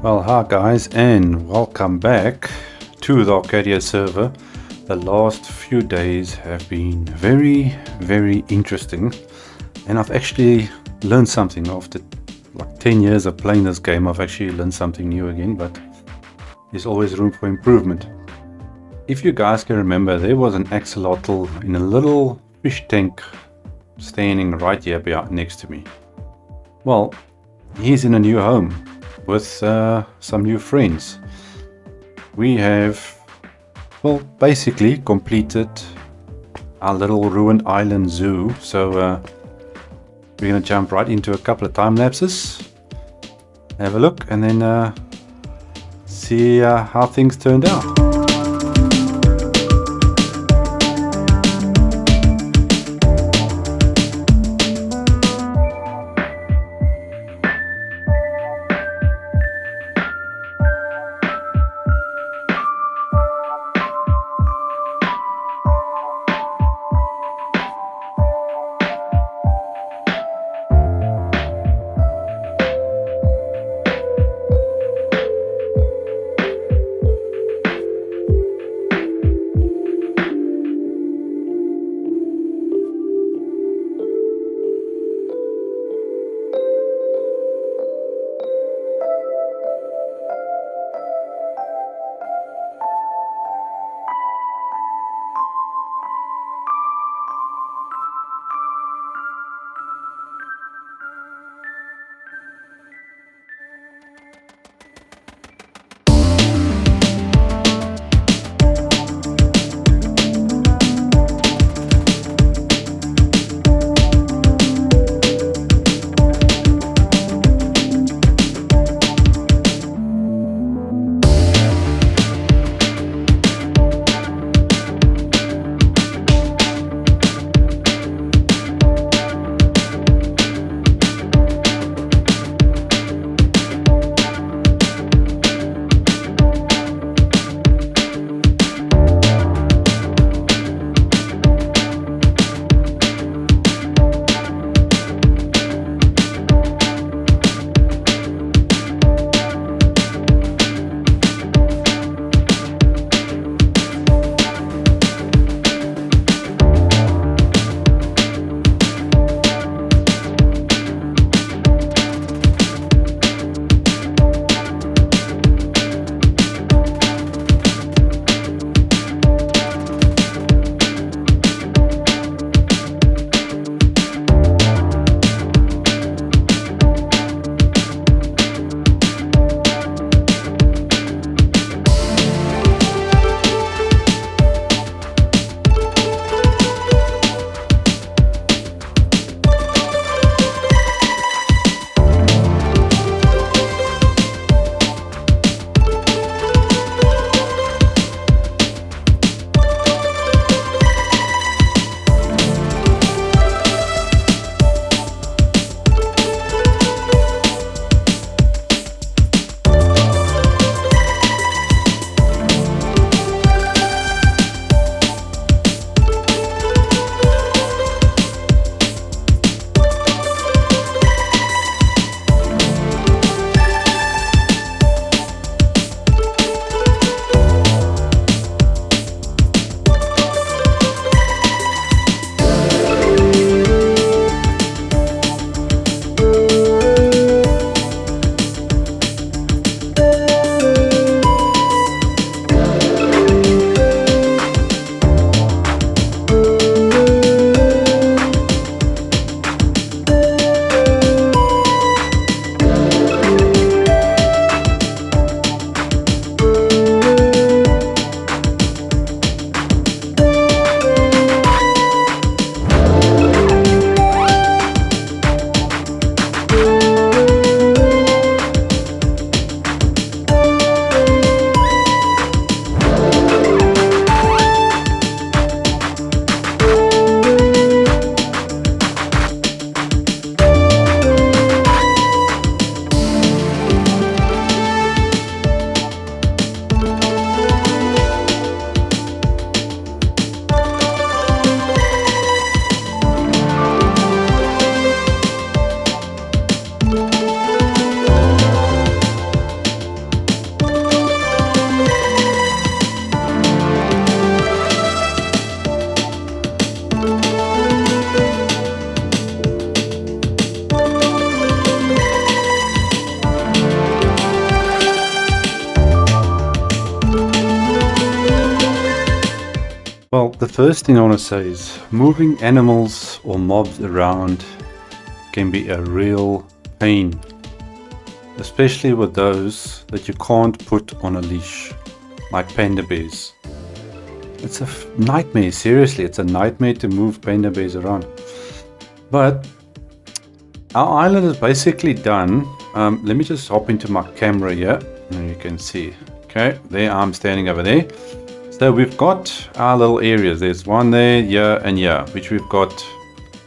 Well, hi guys, and welcome back to the Arcadia server. The last few days have been very interesting, and I've actually learned something. After like 10 years of playing this game, I've actually learned something new again, but there's always room for improvement. If you guys can remember, there was an axolotl in a little fish tank standing right here next to me. Well, he's in a new home with some new friends. We have, well, basically completed our little ruined island zoo. So we're gonna jump right into a couple of time lapses, have a look, and then see how things turned out. the first thing I want to say is moving animals or mobs around can be a real pain, especially with those that you can't put on a leash, like panda bears. It's a nightmare, seriously, it's a nightmare to move panda bears around. But our island is basically done. Let me just hop into my camera here, and you can see. Okay, there I'm standing over there. So we've got our little areas. There's one there, here, and here, which we've got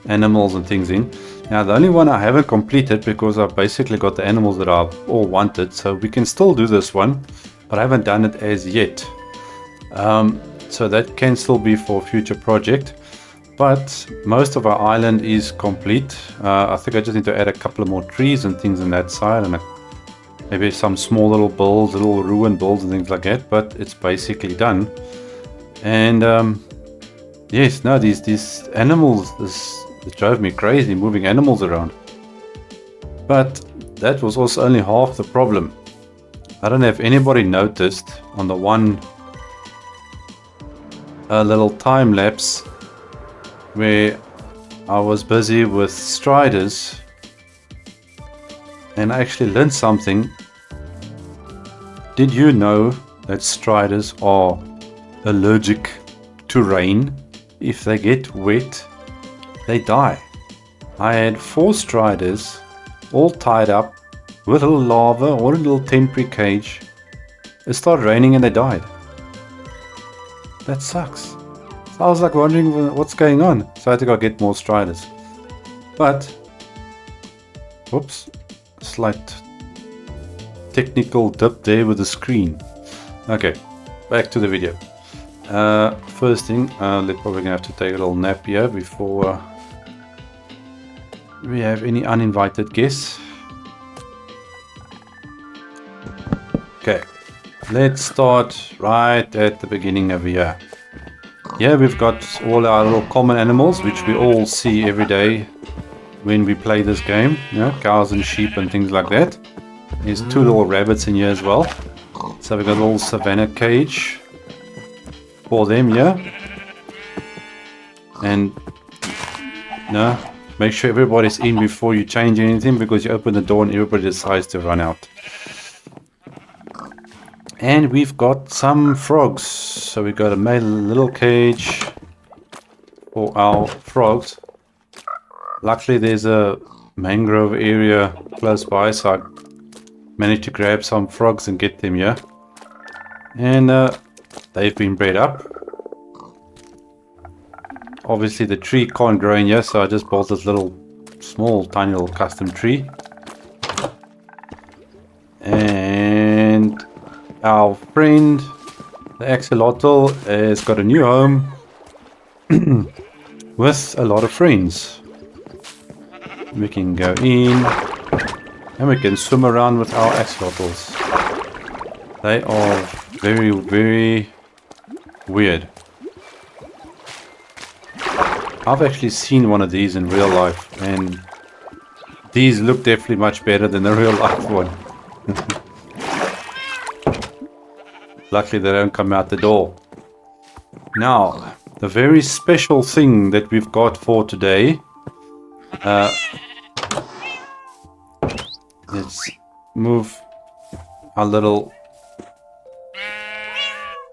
animals and things in. Now the only one I haven't completed because I've basically got the animals that I've all wanted. So we can still do this one, but I haven't done it as yet. So that can still be for a future project. But most of our island is complete. I think I just need to add a couple of more trees and things on that side, and maybe some small little builds, little ruined builds and things like that. But it's basically done. And yes, no, these animals, this drove me crazy, moving animals around. But that was also only half the problem. I don't know if anybody noticed on the one little time lapse where I was busy with striders, and I actually learned something. Did you know that striders are allergic to rain? If they get wet, they die. I had 4 striders all tied up with a little lava or a little temporary cage. It started raining and they died. That sucks. So I was like wondering what's going on. So I had to go get more striders. But, whoops, slight technical dip there with the screen. Okay, back to the video. First thing, we're probably gonna have to take a little nap here before we have any uninvited guests. Okay, let's start right at the beginning of here. Here we've got all our little common animals, which we all see every day when we play this game. Yeah, cows and sheep and things like that. There's 2 little rabbits in here as well. So we've got a little savannah cage for them here. And no, make sure everybody's in before you change anything, because you open the door and everybody decides to run out. And we've got some frogs. So we've got a little cage for our frogs. Luckily there's a mangrove area close by, so I managed to grab some frogs and get them here. And they've been bred up. Obviously the tree can't grow in here, so I just bought this little small tiny little custom tree. And our friend the axolotl has got a new home with a lot of friends. We can go in and we can swim around with our axolotls. They are very, very weird. I've actually seen one of these in real life, and these look definitely much better than the real life one. Luckily they don't come out the door. Now, the very special thing that we've got for today. Let's move our little...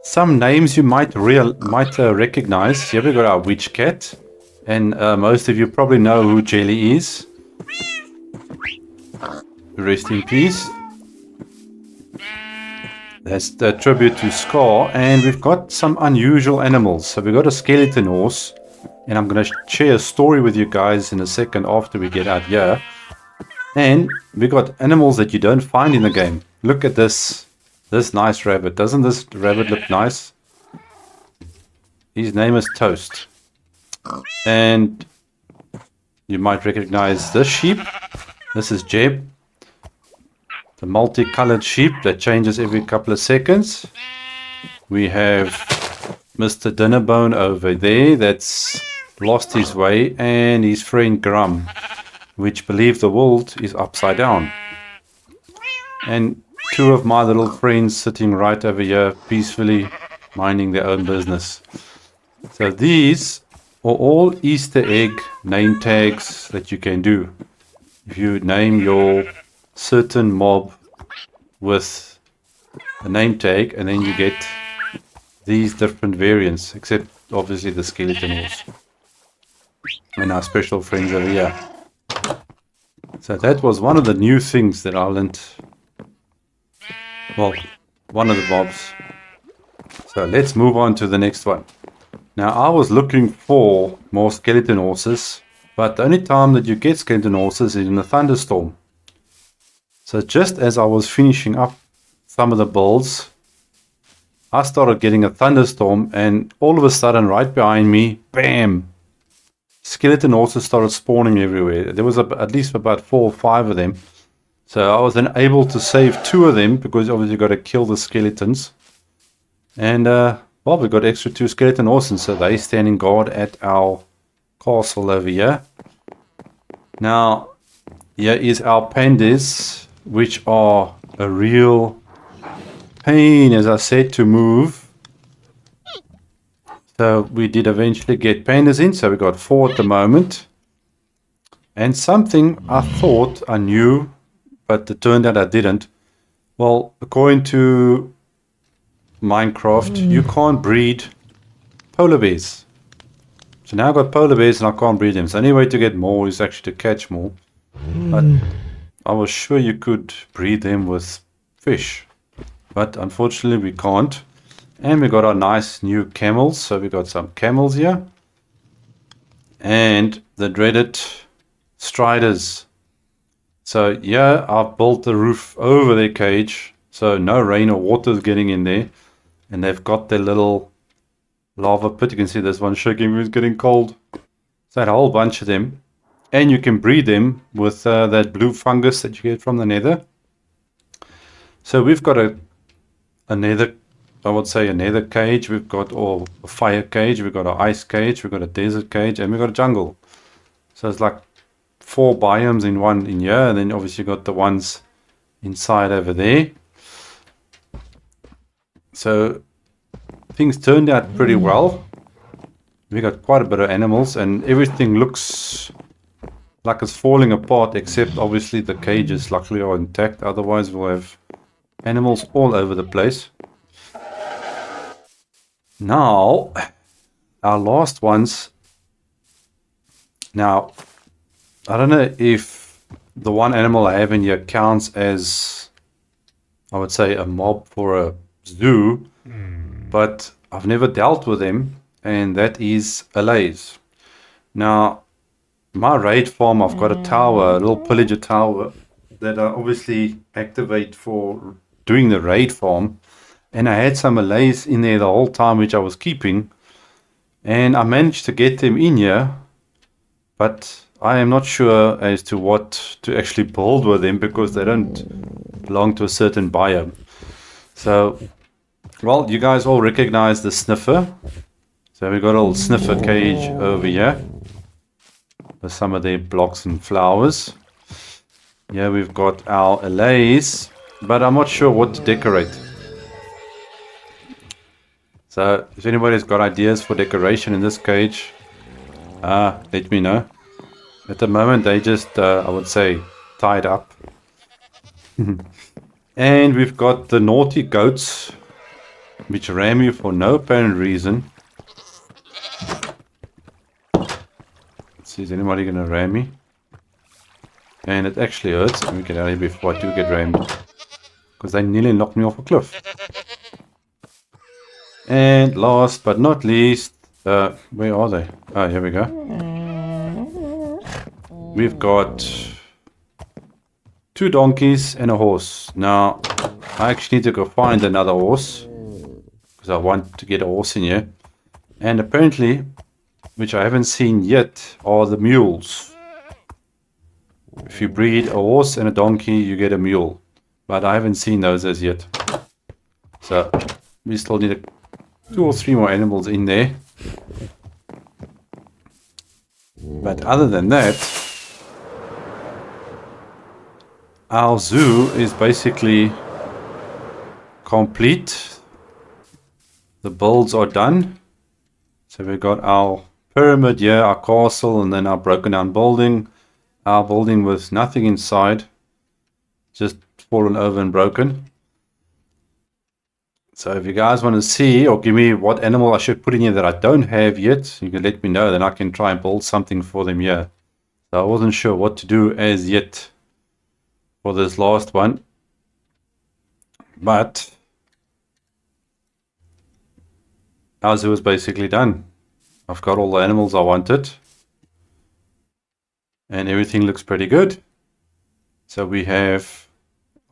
Some names you might recognize. Here we got our witch cat. And most of you probably know who Jelly is. Rest in peace. That's the tribute to Scar. And we've got some unusual animals. So we've got a skeleton horse. And I'm going to share a story with you guys in a second after we get out here. And we got animals that you don't find in the game. Look at this nice rabbit. Doesn't this rabbit look nice? His name is Toast. And you might recognize this sheep. This is Jeb. The multicolored sheep that changes every couple of seconds. We have Mr. Dinnerbone over there that's lost his way, and his friend Grum, which believes the world is upside down. And 2 of my little friends sitting right over here peacefully minding their own business. So these are all Easter egg name tags that you can do. If you name your certain mob with a name tag, and then you get these different variants, except obviously the skeleton horse and our special friends over here. So that was one of the new things that I learned. Well, one of the mobs. So let's move on to the next one. Now I was looking for more skeleton horses, but the only time that you get skeleton horses is in a thunderstorm. So just as I was finishing up some of the builds, I started getting a thunderstorm, and all of a sudden right behind me, bam, skeleton horses started spawning everywhere. There was at least about 4 or 5 of them. So I was then able to save 2 of them, because obviously you got to kill the skeletons. And well, we got extra 2 skeleton horses, so they standing guard at our castle over here. Now, here is our pandas, which are a real pain, as I said, to move. So we did eventually get pandas in, so we got 4 at the moment. And something I thought I knew, but it turned out I didn't. Well, according to Minecraft, you can't breed polar bears. So now I've got polar bears and I can't breed them. So the only way to get more is actually to catch more. But I was sure you could breed them with fish. But unfortunately we can't. And we got our nice new camels. So we got some camels here. And the dreaded striders. So yeah, I've built the roof over their cage, so no rain or water is getting in there. And they've got their little lava pit. You can see this one shaking, it's getting cold. So a whole bunch of them. And you can breed them with that blue fungus that you get from the nether. So we've got a nether, I would say a nether cage. We've got a fire cage, we've got an ice cage, we've got a desert cage, and we've got a jungle. So it's like 4 biomes in one in here, and then obviously you got the ones inside over there. So things turned out pretty well. We got quite a bit of animals, and everything looks like it's falling apart, except obviously the cages luckily are intact. Otherwise we'll have animals all over the place. Now our last ones. Now I don't know if the one animal I have in here counts as, I would say, a mob for a zoo, but I've never dealt with them, and that is a laze. Now, my raid farm, I've got a tower, a little pillager tower, that I obviously activate for doing the raid farm, and I had some allays in there the whole time, which I was keeping, and I managed to get them in here, but I am not sure as to what to actually build with them, because they don't belong to a certain biome. So, well, you guys all recognize the sniffer. So we got a little sniffer cage over here with some of their blocks and flowers. Here we've got our allays, but I'm not sure what to decorate. So if anybody's got ideas for decoration in this cage, let me know. At the moment, they just, I would say, tied up. And we've got the naughty goats, which ram you for no apparent reason. Let's see, is anybody going to ram me? And it actually hurts. Let me get out of here before I do get rammed, because they nearly knocked me off a cliff. And last but not least, where are they? Oh, here we go. We've got 2 donkeys and a horse. Now, I actually need to go find another horse, because I want to get a horse in here. And apparently, which I haven't seen yet, are the mules. If you breed a horse and a donkey, you get a mule. But I haven't seen those as yet. So, we still need 2 or 3 more animals in there. But other than that, our zoo is basically complete. The builds are done. So we've got our pyramid here, our castle, and then our broken down building. Our building with nothing inside, just fallen over and broken. So if you guys want to see or give me what animal I should put in here that I don't have yet, you can let me know, then I can try and build something for them here. So I wasn't sure what to do as yet for this last one, but our zoo is basically done. I've got all the animals I wanted and everything looks pretty good. So we have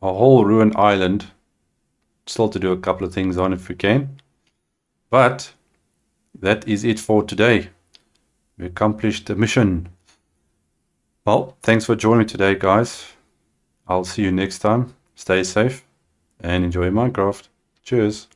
a whole ruined island still to do a couple of things on if we can, but that is it for today. We accomplished the mission. Well, thanks for joining me today, guys. I'll see you next time. Stay safe and enjoy Minecraft. Cheers.